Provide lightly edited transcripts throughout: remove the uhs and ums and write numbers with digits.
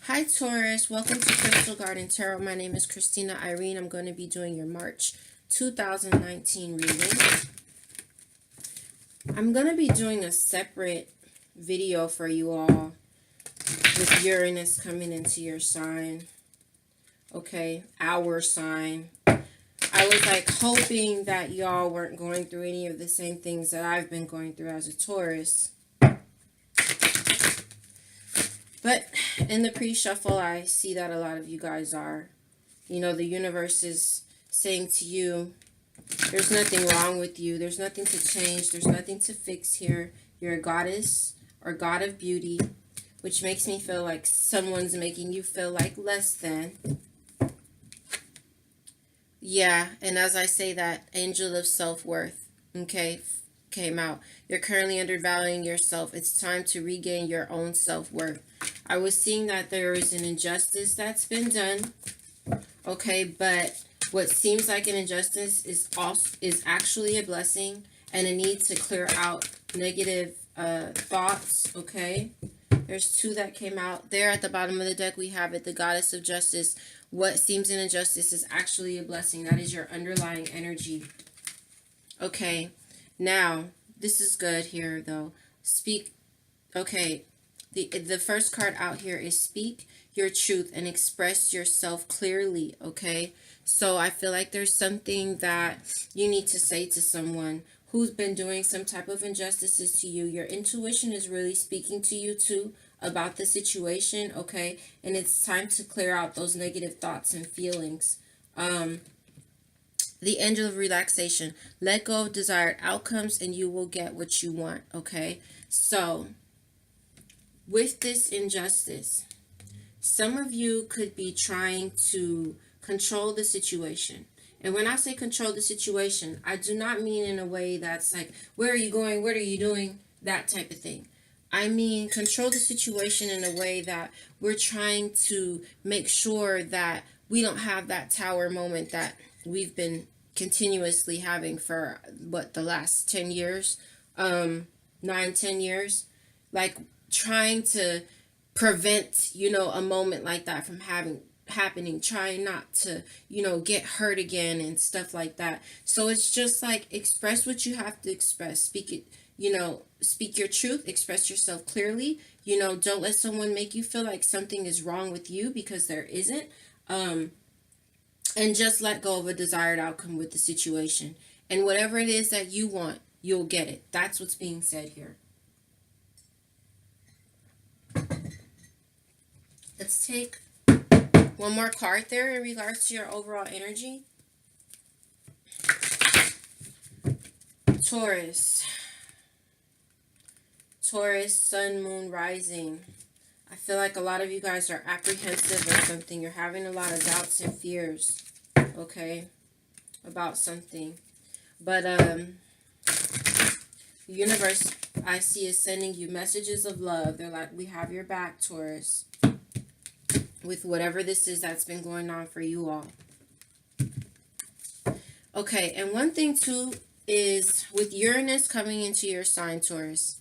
Hi Taurus, welcome to Crystal Garden Tarot. My name is Christina Irene. I'm going to be doing your March 2019 reading. I'm going to be doing a separate video for you all with Uranus coming into your sign. Okay, our sign. I was like hoping that y'all weren't going through any of the same things that I've been going through as a Taurus. But in the pre-shuffle, I see that a lot of you guys are. You know, the universe is saying to you, there's nothing wrong with you. There's nothing to change. There's nothing to fix here. You're a goddess or god of beauty, which makes me feel like someone's making you feel like less than. Yeah, and as I say that, angel of self-worth, okay, came out. You're currently undervaluing yourself. It's time to regain your own self-worth. I was seeing that there is an injustice that's been done, okay, but what seems like an injustice is actually a blessing, and a need to clear out negative thoughts, okay? There's two that came out. There at the bottom of the deck, we have it, the goddess of justice. What seems an injustice is actually a blessing. That is your underlying energy. Okay, now, this is good here, though. Speak, okay, the first card out here is speak your truth and express yourself clearly, okay? So I feel like there's something that you need to say to someone who's been doing some type of injustices to you. Your intuition is really speaking to you too about the situation, okay? And it's time to clear out those negative thoughts and feelings. The angel of relaxation. Let go of desired outcomes and you will get what you want, okay? So, with this injustice, some of you could be trying to control the situation. And when I say control the situation, I do not mean in a way that's like, where are you going? What are you doing? That type of thing. I mean, control the situation in a way that we're trying to make sure that we don't have that tower moment that we've been continuously having for, what, the last 10 years? 9-10 years? Like, trying to prevent, you know, a moment like that from happening, trying not to, you know, get hurt again and stuff like that. So it's just like, express what you have to express, speak it, you know, speak your truth, express yourself clearly, you know, don't let someone make you feel like something is wrong with you, because there isn't. And just let go of a desired outcome with the situation, and whatever it is that you want, you'll get it. That's what's being said here. Let's take one more card there in regards to your overall energy. Taurus. Taurus, sun, moon, rising. I feel like a lot of you guys are apprehensive or something. You're having a lot of doubts and fears, okay, about something. But the universe, I see, is sending you messages of love. They're like, we have your back, Taurus, with whatever this is that's been going on for you all. Okay, and one thing too is with Uranus coming into your sign, Taurus,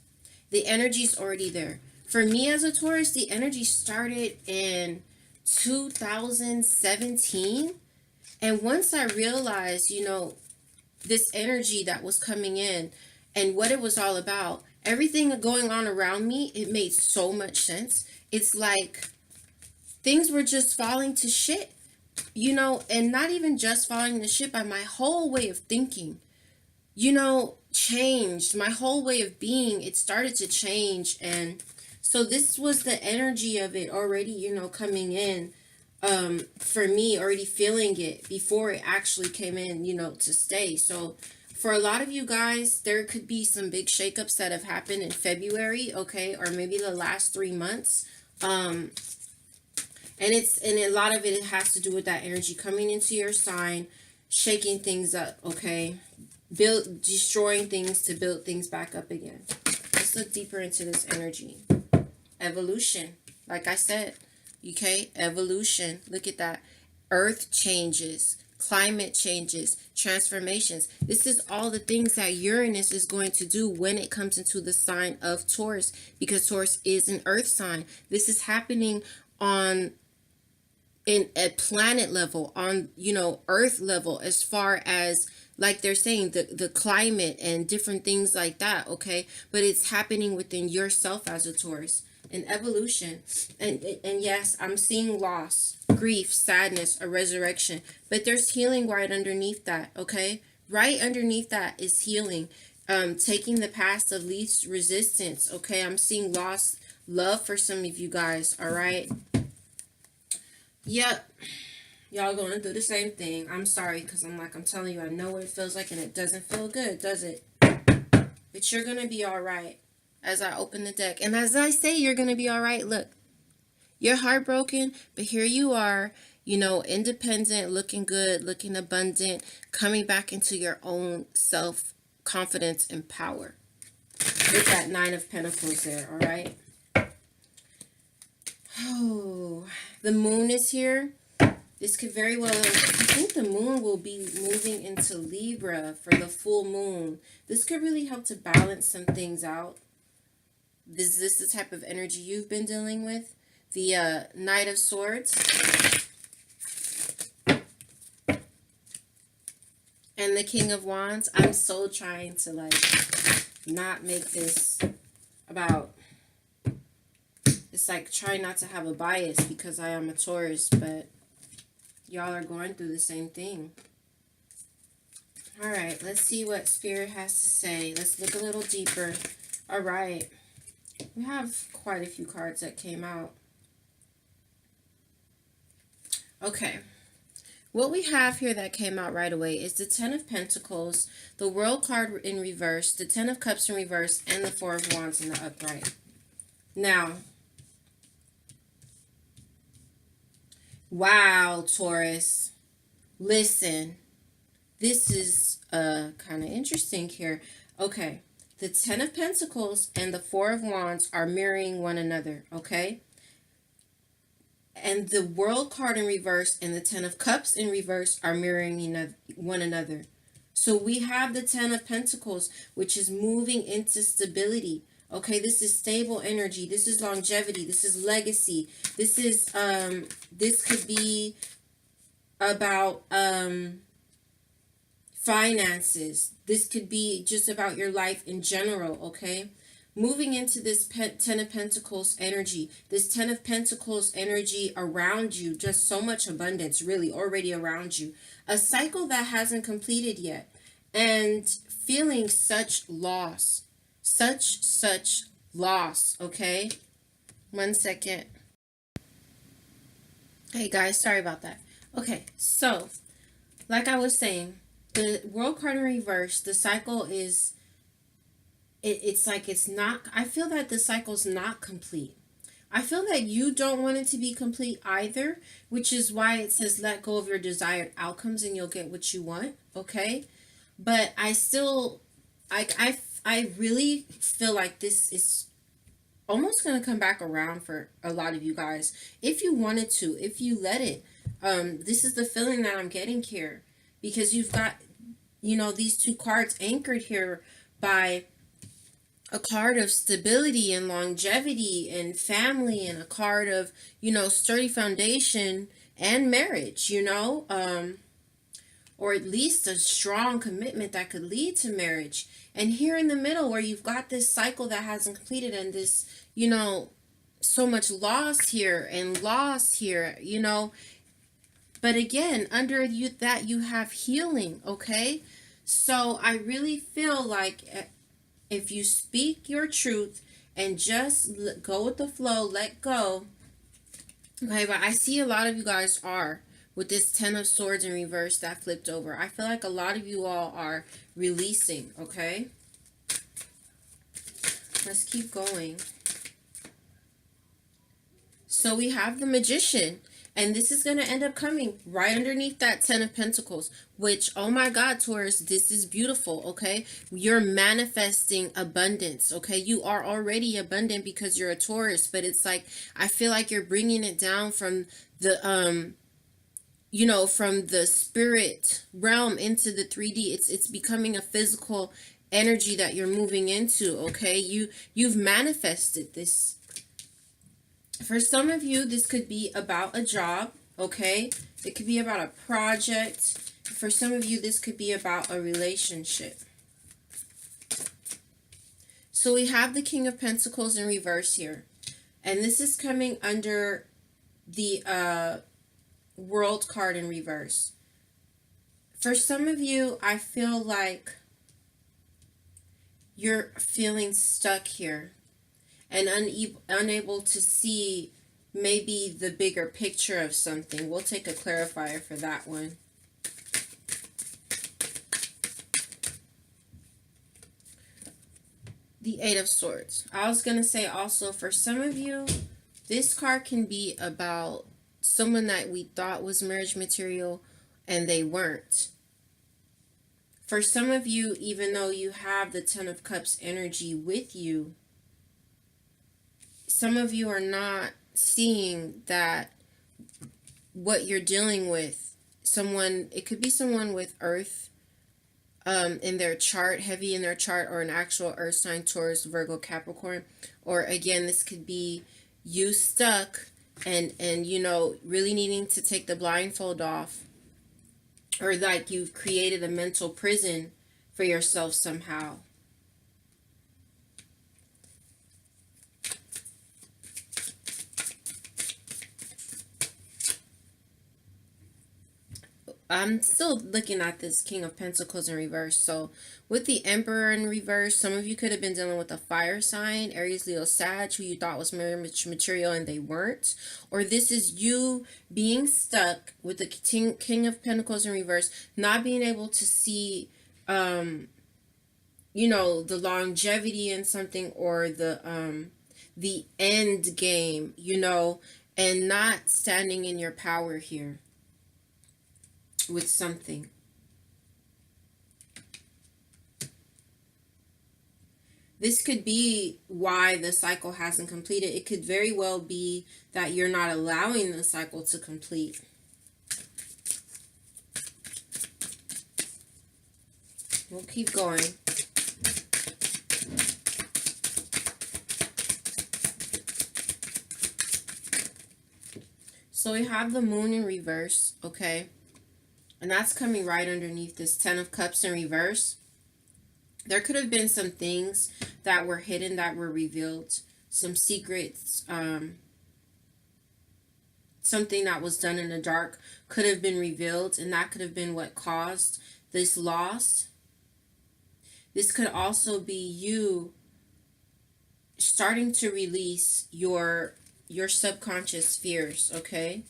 the energy's already there. For me as a Taurus, the energy started in 2017. And once I realized, you know, this energy that was coming in and what it was all about, everything going on around me, it made so much sense. It's like things were just falling to shit, you know, and not even just falling to shit, but my whole way of thinking, you know, changed. My whole way of being, it started to change. And so this was the energy of it already, you know, coming in, for me, already feeling it before it actually came in, you know, to stay. So for a lot of you guys, there could be some big shakeups that have happened in February, okay, or maybe the last 3 months. And a lot of it has to do with that energy coming into your sign, shaking things up, okay, destroying things to build things back up again. Let's look deeper into this energy. Evolution, like I said, okay, evolution. Look at that. Earth changes, climate changes, transformations. This is all the things that Uranus is going to do when it comes into the sign of Taurus, because Taurus is an earth sign. This is happening on in at planet level, on, you know, earth level, as far as, like they're saying, the climate and different things like that, okay? But it's happening within yourself as a Taurus, an evolution. And yes, I'm seeing loss, grief, sadness, a resurrection, but there's healing right underneath that, okay? Right underneath that is healing. Taking the path of least resistance, okay? I'm seeing lost love for some of you guys, all right? Yep. Y'all going through the same thing. I'm sorry, because I'm telling you, I know what it feels like, and it doesn't feel good, does it? But you're going to be all right as I open the deck. And as I say, you're going to be all right. Look, you're heartbroken, but here you are, you know, independent, looking good, looking abundant, coming back into your own self-confidence and power. With that Nine of Pentacles there, all right? Oh, the moon is here. This could very well, I think the moon will be moving into Libra for the full moon. This could really help to balance some things out. Is this the type of energy you've been dealing with? The Knight of Swords. And the King of Wands. I'm so trying to, like, not make this about... It's like trying not to have a bias because I am a Taurus, but y'all are going through the same thing. All right, let's see what Spirit has to say. Let's look a little deeper. All right. We have quite a few cards that came out. Okay. What we have here that came out right away is the Ten of Pentacles, the World card in reverse, the Ten of Cups in reverse, and the Four of Wands in the upright. Now, wow, Taurus. Listen, this is kind of interesting here. Okay, the Ten of Pentacles and the Four of Wands are mirroring one another, okay? And the World card in reverse and the Ten of Cups in reverse are mirroring one another. So we have the Ten of Pentacles, which is moving into stability. Okay, this is stable energy. This is longevity. This is legacy. This is, this could be about finances. This could be just about your life in general, okay? Moving into this Ten of Pentacles energy, this Ten of Pentacles energy around you, just so much abundance really already around you. A cycle that hasn't completed yet, and feeling such loss. Such loss, okay? 1 second. Hey guys, sorry about that. Okay, so like I was saying, the World card in reverse, the cycle is, it's like it's not, I feel that the cycle's not complete. I feel that you don't want it to be complete either, which is why it says let go of your desired outcomes and you'll get what you want, okay? But I still, I really feel like this is almost going to come back around for a lot of you guys. If you wanted to, if you let it. This is the feeling that I'm getting here. Because you've got, you know, these two cards anchored here by a card of stability and longevity and family, and a card of, you know, sturdy foundation and marriage, you know. Or at least a strong commitment that could lead to marriage. And here in the middle where you've got this cycle that hasn't completed, and this, you know, so much loss here and loss here, you know. But again, under that you have healing, okay? So I really feel like if you speak your truth and just go with the flow, let go. Okay, but I see a lot of you guys are. With this Ten of Swords in reverse that flipped over, I feel like a lot of you all are releasing, okay? Let's keep going. So we have the Magician, and this is going to end up coming right underneath that Ten of Pentacles, which, oh my God, Taurus, this is beautiful, okay? You're manifesting abundance, okay? You are already abundant because you're a Taurus, but it's like, I feel like you're bringing it down from the, you know, from the spirit realm into the 3D. It's becoming a physical energy that you're moving into, okay? You've manifested this. For some of you, this could be about a job, okay? It could be about a project. For some of you, this could be about a relationship. So we have the King of Pentacles in reverse here. And this is coming under the World card in reverse. For some of you, I feel like you're feeling stuck here and unable to see maybe the bigger picture of something. We'll take a clarifier for that one. The Eight of Swords. I was going to say also, for some of you, this card can be about someone that we thought was marriage material and they weren't. For some of you, even though you have the Ten of Cups energy with you, some of you are not seeing that what you're dealing with, someone, it could be someone with Earth in their chart, heavy in their chart, or an actual Earth sign, Taurus, Virgo, Capricorn. Or again, this could be you stuck and you know, really needing to take the blindfold off, or like you've created a mental prison for yourself somehow. I'm still looking at this King of Pentacles in reverse. So with the Emperor in reverse, some of you could have been dealing with a fire sign, Aries, Leo, Sag, who you thought was marriage material and they weren't. Or this is you being stuck with the King of Pentacles in reverse, not being able to see, you know, the longevity in something, or the end game, you know, and not standing in your power here with something. This could be why the cycle hasn't completed. It could very well be that you're not allowing the cycle to complete. We'll keep going. So we have the Moon in reverse, okay? And that's coming right underneath this Ten of Cups in reverse. There could have been some things that were hidden that were revealed. Some secrets. Something that was done in the dark could have been revealed. And that could have been what caused this loss. This could also be you starting to release your subconscious fears, okay?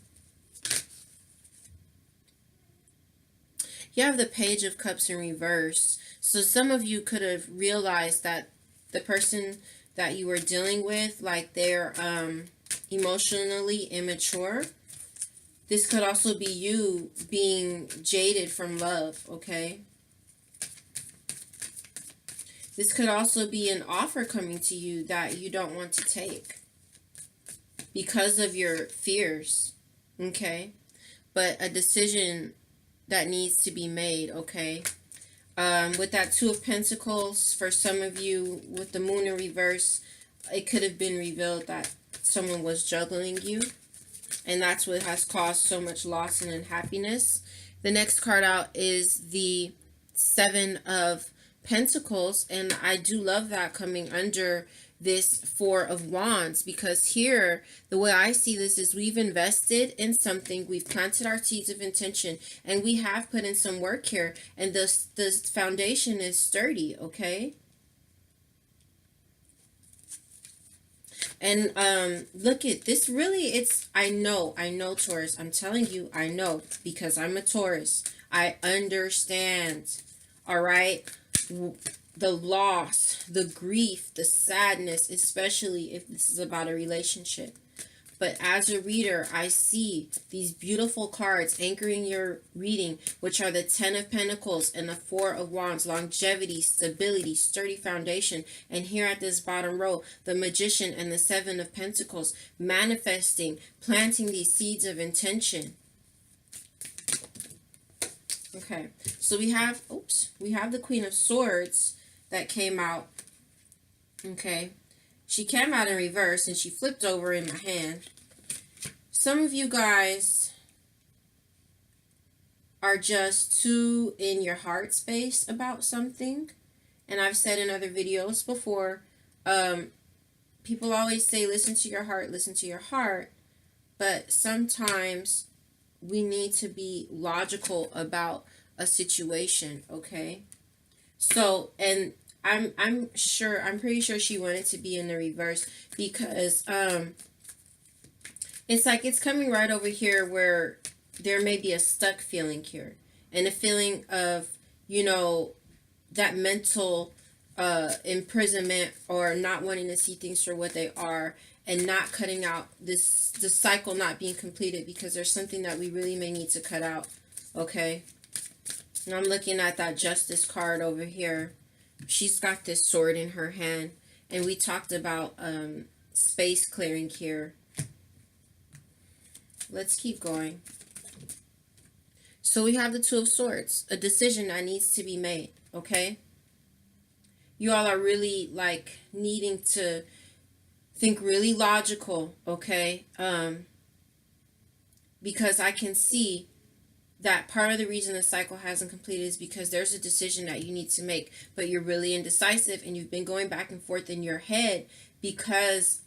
You have the Page of Cups in reverse. So some of you could have realized that the person that you were dealing with, like they're emotionally immature. This could also be you being jaded from love, okay? This could also be an offer coming to you that you don't want to take because of your fears, okay? But a decision that needs to be made, okay? With that Two of Pentacles, for some of you, with the Moon in reverse, it could have been revealed that someone was juggling you, and that's what has caused so much loss and unhappiness. The next card out is the Seven of Pentacles, and I do love that coming under this Four of Wands, because here, the way I see this is we've invested in something, we've planted our seeds of intention, and we have put in some work here, and the foundation is sturdy, okay? And look at this, really, it's, I know Taurus, I'm telling you, I know, because I'm a Taurus. I understand, all right? The loss, the grief, the sadness, especially if this is about a relationship. But as a reader, I see these beautiful cards anchoring your reading, which are the Ten of Pentacles and the Four of Wands, longevity, stability, sturdy foundation. And here at this bottom row, the Magician and the Seven of Pentacles, manifesting, planting these seeds of intention. Okay, so we have, we have the Queen of Swords that came out, okay, She came out in reverse and she flipped over in my hand. Some of you guys are just too in your heart space about something. And I've said in other videos before, people always say, listen to your heart, listen to your heart. But sometimes we need to be logical about a situation, okay? So, and I'm pretty sure she wanted to be in the reverse because it's like it's coming right over here where there may be a stuck feeling here, and a feeling of, you know, that mental imprisonment, or not wanting to see things for what they are, and not cutting out the cycle not being completed, because there's something that we really may need to cut out, okay? And I'm looking at that Justice card over here. She's got this sword in her hand, and we talked about space clearing here. Let's keep going. So we have the Two of Swords, a decision that needs to be made, okay? You all are really like needing to think really logical, okay? Because I can see that part of the reason the cycle hasn't completed is because there's a decision that you need to make, but you're really indecisive, and you've been going back and forth in your head because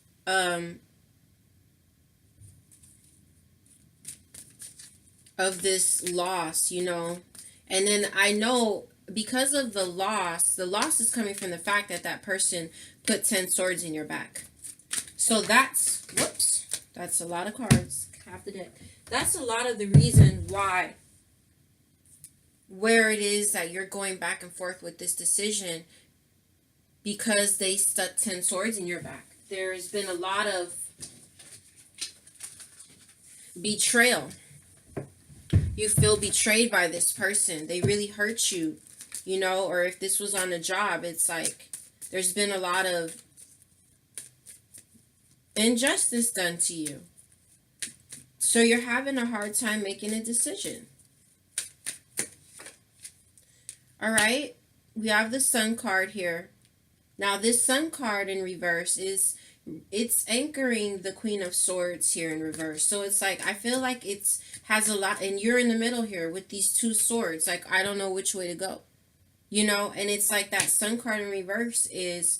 of this loss, you know. And then I know because of the loss is coming from the fact that that person put 10 swords in your back. So that's, whoops, that's a lot of cards, half the deck. That's a lot of the reason why, where it is that you're going back and forth with this decision, because they stuck 10 swords in your back. There's been a lot of betrayal. You feel betrayed by this person. They really hurt you, you know, or if this was on a job, it's like there's been a lot of injustice done to you. So you're having a hard time making a decision. All right, we have the Sun card here. Now this Sun card in reverse it's anchoring the Queen of Swords here in reverse. So it's like, I feel like it's has a lot, and you're in the middle here with these two swords. Like, I don't know which way to go, you know. And it's like that Sun card in reverse it's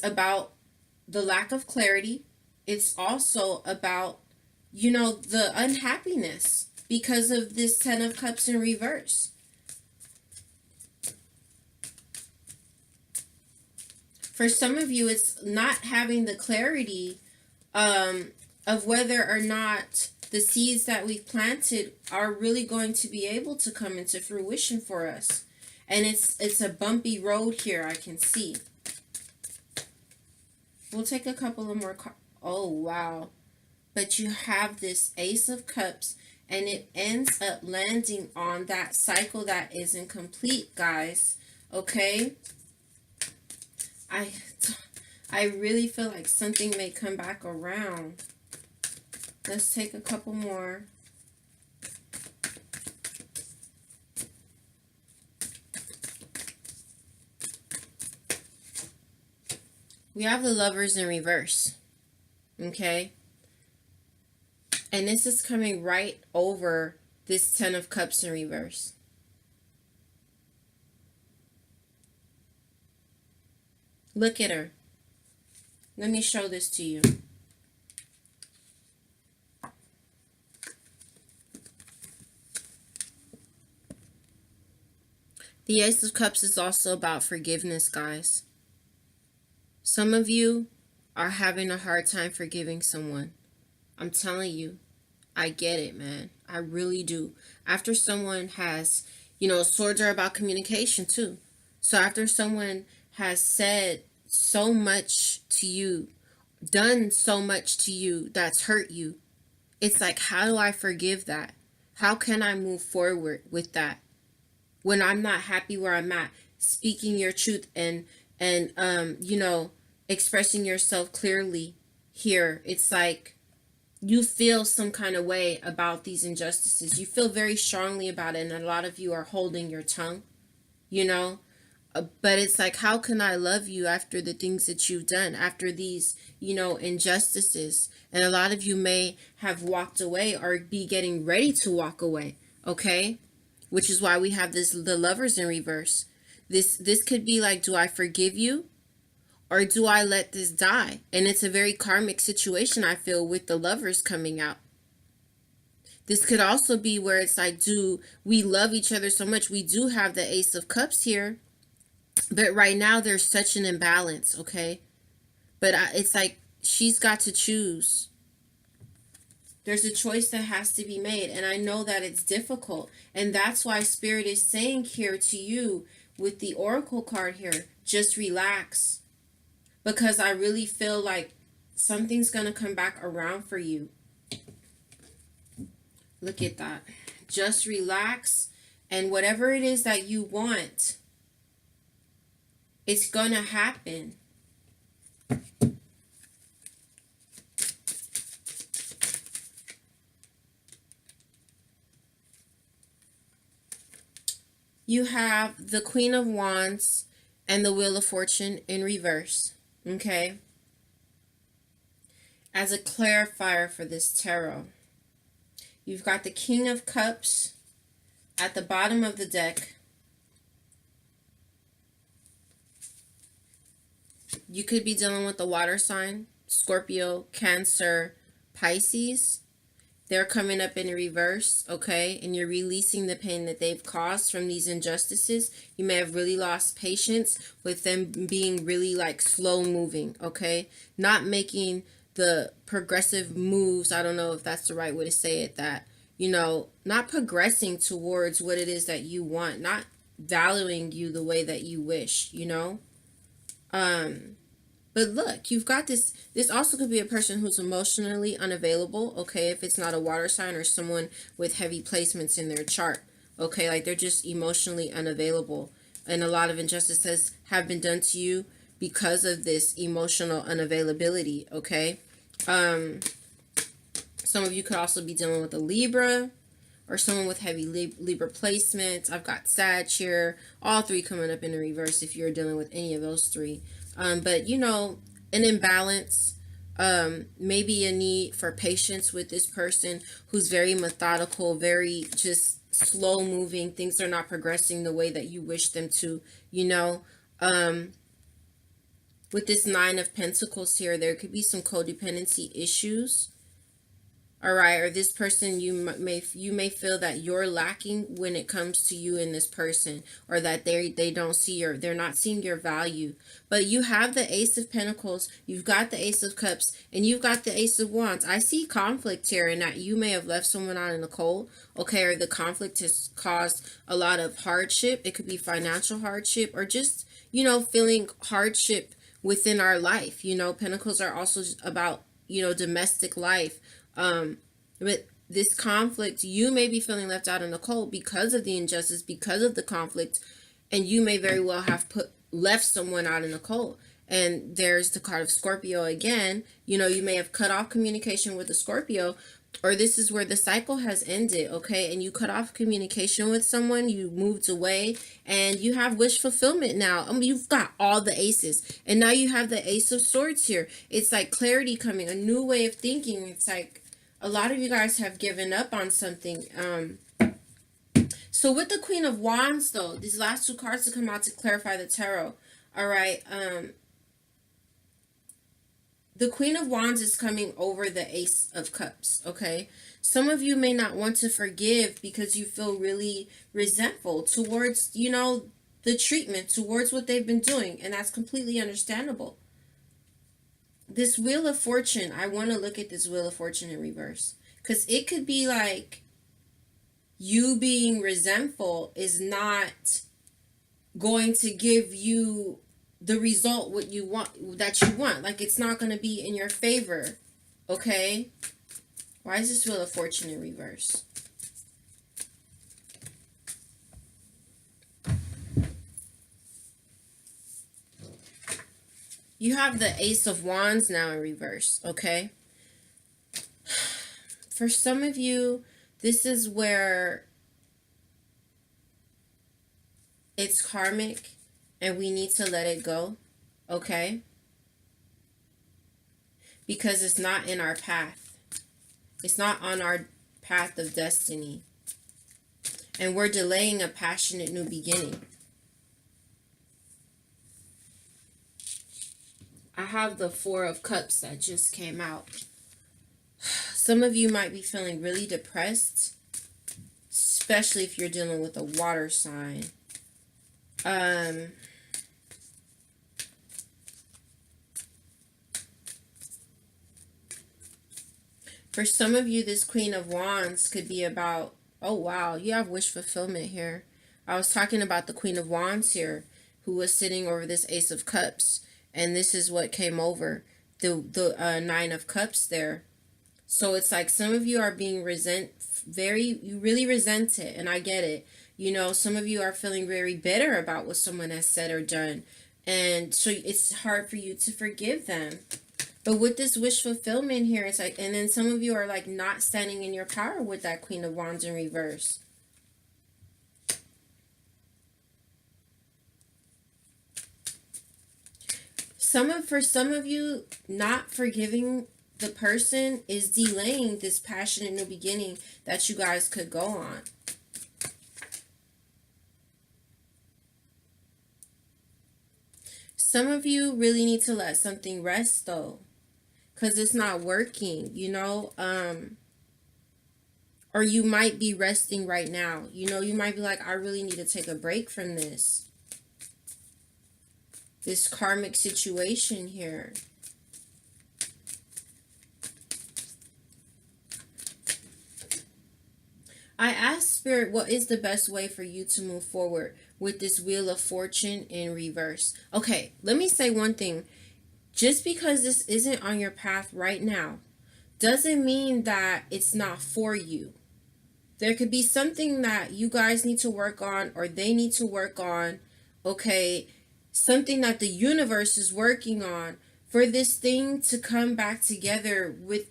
about the lack of clarity. It's also about, you know, the unhappiness because of this Ten of Cups in reverse. For some of you, it's not having the clarity of whether or not the seeds that we've planted are really going to be able to come into fruition for us. And it's a bumpy road here, I can see. We'll take a couple of more cards. Oh, wow. But you have this Ace of Cups, and it ends up landing on that cycle that isn't complete, guys. Okay? I really feel like something may come back around. Let's take a couple more. We have the Lovers in reverse. Okay? And this is coming right over this Ten of Cups in reverse. Look at her. Let me show this to you. The Ace of Cups is also about forgiveness, guys. Some of you are having a hard time forgiving someone. I'm telling you, I get it, man. I really do. After someone has, you know, swords are about communication too. So after someone has said so much to you, done so much to you that's hurt you, it's like, how do I forgive that? How can I move forward with that when I'm not happy where I'm at? Speaking your truth and you know, expressing yourself clearly here, it's like you feel some kind of way about these injustices. You feel very strongly about it, and a lot of you are holding your tongue, you know. But it's like, how can I love you after the things that you've done, after these, injustices? And a lot of you may have walked away or be getting ready to walk away, okay? Which is why we have the lovers in reverse. This could be like, do I forgive you or do I let this die? And it's a very karmic situation, I feel, with the lovers coming out. This could also be where it's like, do we love each other so much? We do have the Ace of Cups here, but right now there's such an imbalance, okay? But it's like she's got to choose. There's a choice that has to be made, and I know that it's difficult, and that's why Spirit is saying here to you with the Oracle card here, just relax, because I really feel like something's going to come back around for you. Look at that. Just relax, and whatever it is that you want, it's going to happen. You have the Queen of Wands and the Wheel of Fortune in reverse, okay? As a clarifier for this tarot, you've got the King of Cups at the bottom of the deck. You could be dealing with the water sign, Scorpio, Cancer, Pisces. They're coming up in reverse, okay? And you're releasing the pain that they've caused from these injustices. You may have really lost patience with them being really like slow moving, okay? Not making the progressive moves. I don't know if that's the right way to say it, that, not progressing towards what it is that you want, not valuing you the way that you wish, But look, you've got this. This also could be a person who's emotionally unavailable, okay, if it's not a water sign or someone with heavy placements in their chart, okay, like they're just emotionally unavailable. And a lot of injustices have been done to you because of this emotional unavailability, okay? Some of you could also be dealing with a Libra or someone with heavy Libra placements. I've got Sag here, all three coming up in the reverse if you're dealing with any of those three. But an imbalance, maybe a need for patience with this person who's very methodical, very just slow moving. Things are not progressing the way that you wish them to, with this Nine of Pentacles here, there could be some codependency issues. All right, or this person, you may feel that you're lacking when it comes to you and this person, or that they don't see they're not seeing your value. But you have the Ace of Pentacles, you've got the Ace of Cups, and you've got the Ace of Wands. I see conflict here, and that you may have left someone out in the cold, okay, or the conflict has caused a lot of hardship. It could be financial hardship, or just feeling hardship within our life. Pentacles are also about domestic life. But this conflict, you may be feeling left out in the cold because of the injustice, because of the conflict, and you may very well have left someone out in the cold. And there's the card of Scorpio again. You may have cut off communication with the Scorpio, or this is where the cycle has ended, okay? And you cut off communication with someone, you moved away, and you have wish fulfillment now. You've got all the aces, and now you have the Ace of Swords here. It's like clarity coming, a new way of thinking. It's like a lot of you guys have given up on something. So with the Queen of Wands, though, these last two cards to come out to clarify the tarot, all right, the Queen of Wands is coming over the Ace of Cups, okay? Some of you may not want to forgive because you feel really resentful towards, the treatment, towards what they've been doing, and that's completely understandable. This Wheel of Fortune, I want to look at this Wheel of Fortune in reverse, because it could be like you being resentful is not going to give you the result that you want. Like, it's not going to be in your favor, okay? Why is this Wheel of Fortune in reverse? You have the Ace of Wands now in reverse, okay? For some of you, this is where it's karmic, and we need to let it go, okay? Because it's not in our path. It's not on our path of destiny. And we're delaying a passionate new beginning. I have the Four of Cups that just came out. Some of you might be feeling really depressed, especially if you're dealing with a water sign. For some of you, this Queen of Wands could be about, oh wow, you have wish fulfillment here. I was talking about the Queen of Wands here, who was sitting over this Ace of Cups, and this is what came over, the Nine of Cups there. So it's like some of you are being you really resent it, and I get it. You know, some of you are feeling very bitter about what someone has said or done, and so it's hard for you to forgive them. But with this wish fulfillment here, it's like, and then some of you are like not standing in your power with that Queen of Wands in reverse. For some of you, not forgiving the person is delaying this passionate new beginning that you guys could go on. Some of you really need to let something rest though, because it's not working, you know. Or you might be resting right now. You know, you might be like, I really need to take a break from this karmic situation here. I asked Spirit, what is the best way for you to move forward with this Wheel of Fortune in reverse? Okay, let me say one thing. Just because this isn't on your path right now doesn't mean that it's not for you. There could be something that you guys need to work on, or they need to work on, okay? Something that the universe is working on for this thing to come back together with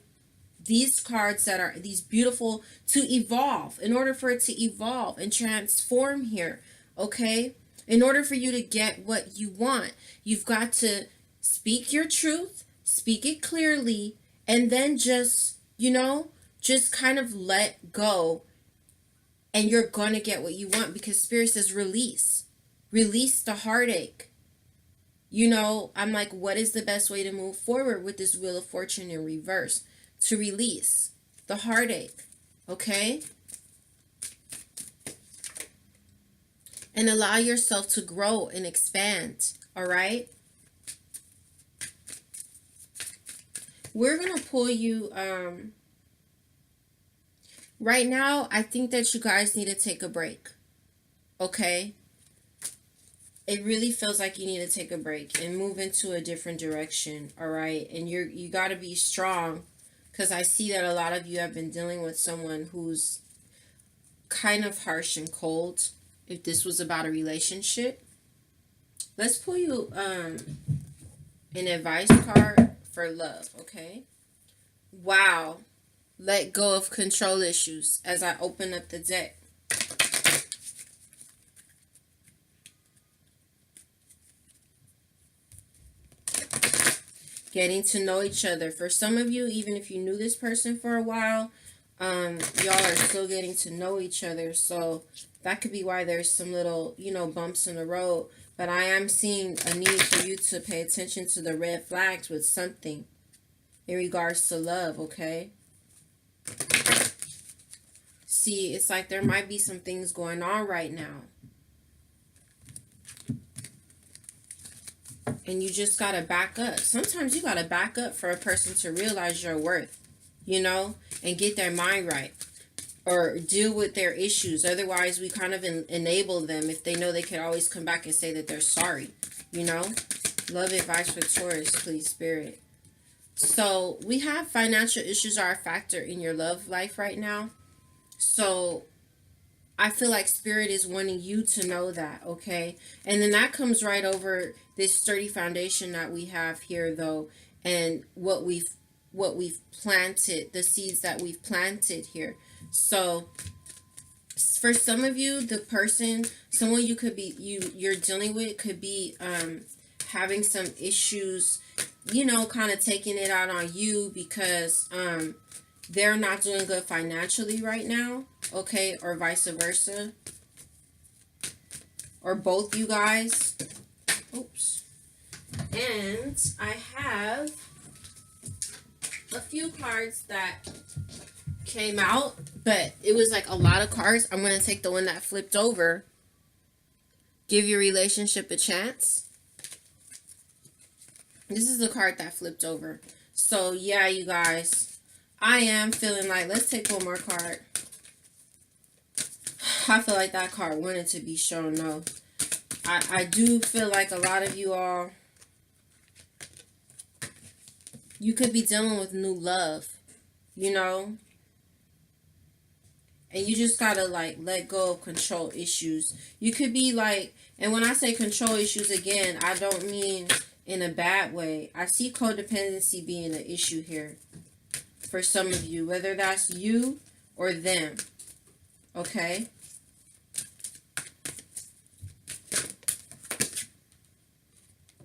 these cards that are these beautiful, to evolve, in order for it to evolve and transform here, okay? In order for you to get what you want, you've got to speak your truth, speak it clearly, and then just, you know, just kind of let go, and you're gonna get what you want, because Spirit says release the heartache. You know, I'm like, what is the best way to move forward with this Wheel of Fortune in reverse? To release the heartache, okay? And allow yourself to grow and expand, all right? We're going to pull you, right now, I think that you guys need to take a break, okay? It really feels like you need to take a break and move into a different direction, all right? And you got to be strong, because I see that a lot of you have been dealing with someone who's kind of harsh and cold. If this was about a relationship, let's pull you an advice card for love, okay? Wow. Let go of control issues as I open up the deck. Getting to know each other. For some of you, even if you knew this person for a while, y'all are still getting to know each other. So that could be why there's some little, you know, bumps in the road. But I am seeing a need for you to pay attention to the red flags with something in regards to love, okay? See, it's like there might be some things going on right now. And you just got to back up. Sometimes you got to back up for a person to realize your worth, you know, and get their mind right, or deal with their issues. Otherwise, we kind of enable them if they know they can always come back and say that they're sorry, you know. Love advice for Taurus, please, Spirit. So we have financial issues are a factor in your love life right now. So I feel like Spirit is wanting you to know that, okay? And then that comes right over this sturdy foundation that we have here, though, and what we've planted, the seeds that we've planted here. So For some of you, the person, someone you could be, you're dealing with could be having some issues, you know, kind of taking it out on you because they're not doing good financially right now, okay, or vice versa, or both you guys. Oops. And I have a few cards that came out, but it was like a lot of cards. I'm going to take the one that flipped over. Give your relationship a chance. This is the card that flipped over. So yeah, you guys, I am feeling like, let's take one more card. I feel like that card wanted to be shown. No, I do feel like a lot of you all, you could be dealing with new love, you know, and you just gotta like let go of control issues. You could be like, and when I say control issues, again, I don't mean in a bad way. I see codependency being an issue here for some of you, whether that's you or them, okay?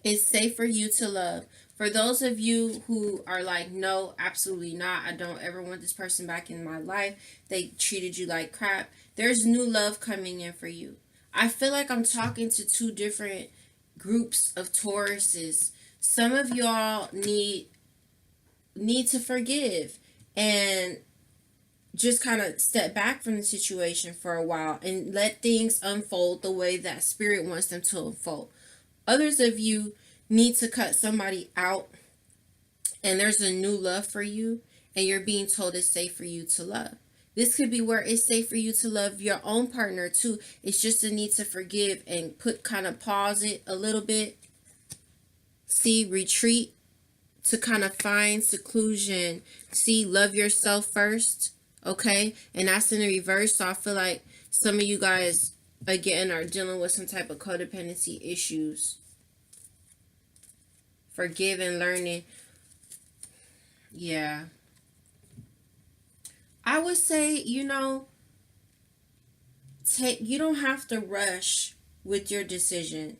It's safe for you to love. For those of you who are like, no, absolutely not, I don't ever want this person back in my life, they treated you like crap, there's new love coming in for you. I feel like I'm talking to two different groups of Tauruses. Some of y'all need to forgive and just kind of step back from the situation for a while and let things unfold the way that spirit wants them to unfold. Others of you need to cut somebody out and there's a new love for you and you're being told it's safe for you to love. This could be where it's safe for you to love your own partner too. It's just a need to forgive and kind of pause it a little bit. See, retreat to kind of find seclusion. See, love yourself first, okay? And that's in the reverse. So I feel like some of you guys, again, are dealing with some type of codependency issues. Forgive and learning. Yeah. I would say, you know, you don't have to rush with your decision.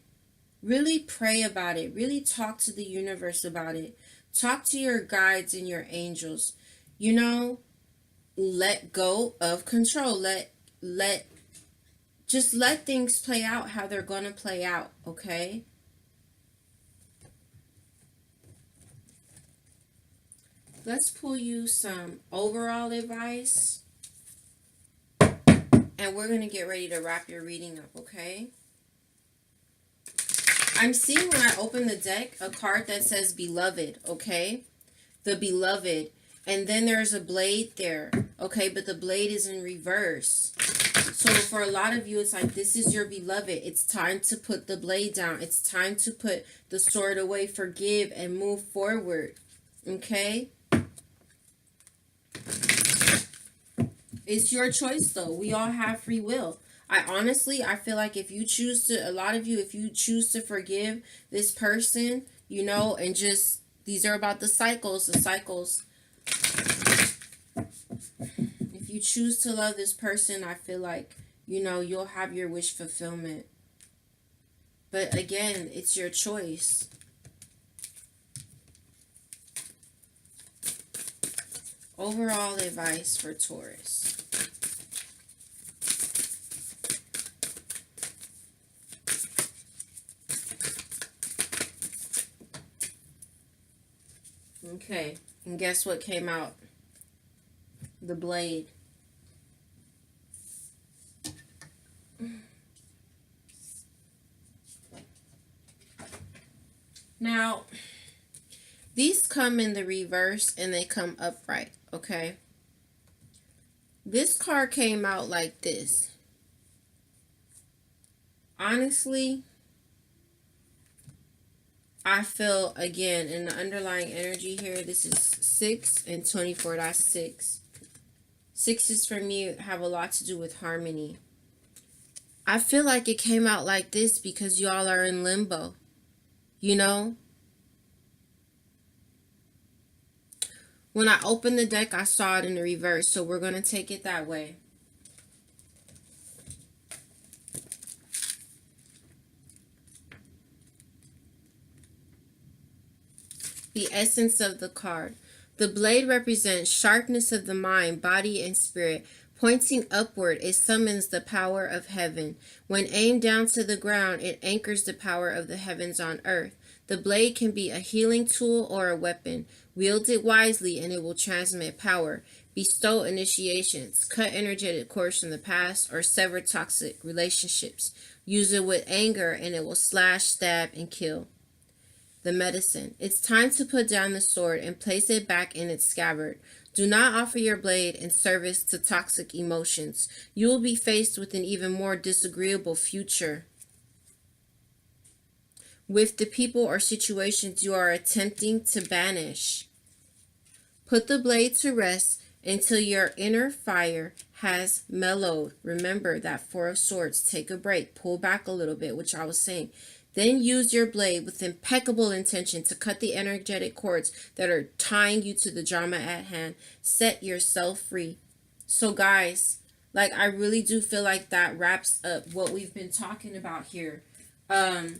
Really pray about it. Really talk to the universe about it. Talk to your guides and your angels. You know, let go of control. Just let things play out how they're going to play out, okay? Let's pull you some overall advice. And we're going to get ready to wrap your reading up, okay? I'm seeing when I open the deck a card that says beloved, okay? The beloved. And then there's a blade there, okay? But the blade is in reverse. So for a lot of you, it's like, this is your beloved. It's time to put the blade down. It's time to put the sword away, forgive, and move forward, okay? It's your choice, though. We all have free will. I feel like if you choose to, a lot of you, if you choose to forgive this person, you know, and just, these are about the cycles. If you choose to love this person, I feel like, you know, you'll have your wish fulfillment. But again, it's your choice. Overall advice for Taurus. Okay, and guess what came out? The blade. Now, these come in the reverse and they come upright, okay? This card came out like this. Honestly, I feel, again, in the underlying energy here, this is 6 and 24, that's 6. Sixes for me have a lot to do with harmony. I feel like it came out like this because y'all are in limbo, you know? When I opened the deck, I saw it in the reverse, so we're going to take it that way. The essence of the card. The blade represents sharpness of the mind, body, and spirit. Pointing upward, it summons the power of heaven. When aimed down to the ground, it anchors the power of the heavens on earth. The blade can be a healing tool or a weapon. Wield it wisely and it will transmit power. Bestow initiations. Cut energetic cords from the past or sever toxic relationships. Use it with anger and it will slash, stab, and kill. The medicine. It's time to put down the sword and place it back in its scabbard. Do not offer your blade in service to toxic emotions. You will be faced with an even more disagreeable future with the people or situations you are attempting to banish. Put the blade to rest until your inner fire has mellowed. Remember that Four of Swords. Take a break. Pull back a little bit, which I was saying. Then use your blade with impeccable intention to cut the energetic cords that are tying you to the drama at hand. Set yourself free. So guys, like, I really do feel like that wraps up what we've been talking about here. I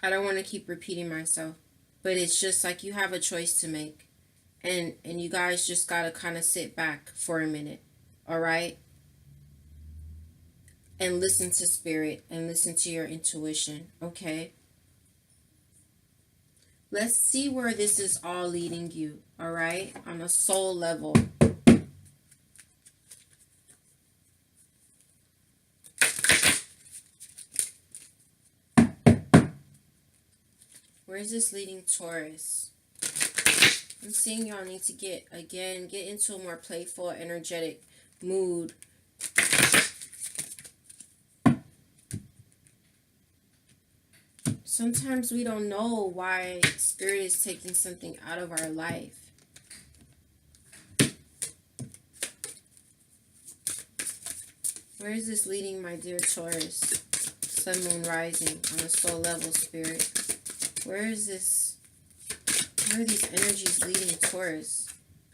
don't want to keep repeating myself, but it's just like you have a choice to make. And you guys just got to kind of sit back for a minute. All right? And listen to spirit and listen to your intuition, okay? Let's see where this is all leading you, all right? On a soul level. Where is this leading Taurus? I'm seeing y'all need to get into a more playful, energetic mood. Sometimes we don't know why spirit is taking something out of our life. Where is this leading, my dear Taurus? Sun, moon, rising on a soul level, spirit. Where is this? Where are these energies leading Taurus?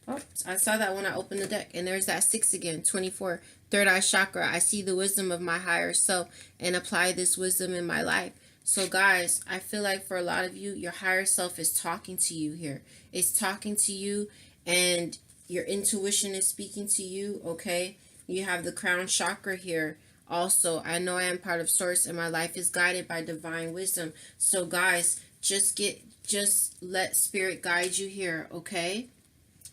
Oh, I saw that when I opened the deck. And there's that 6 again, 24. Third eye chakra. I see the wisdom of my higher self and apply this wisdom in my life. So guys, I feel like for a lot of you, your higher self is talking to you here. It's talking to you and your intuition is speaking to you, okay? You have the crown chakra here. Also, I know I am part of source and my life is guided by divine wisdom. So guys, just let spirit guide you here, okay?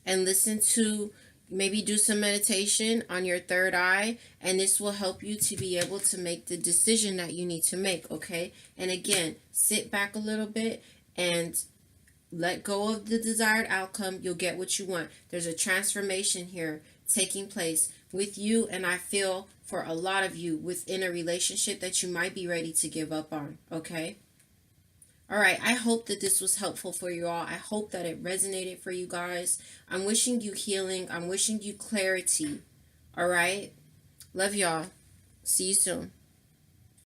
And listen to, maybe do some meditation on your third eye, and this will help you to be able to make the decision that you need to make, okay? And again, sit back a little bit and let go of the desired outcome. You'll get what you want. There's a transformation here taking place with you, and I feel for a lot of you within a relationship that you might be ready to give up on, okay? All right, I hope that this was helpful for you all. I hope that it resonated for you guys. I'm wishing you healing. I'm wishing you clarity. All right? Love y'all. See you soon.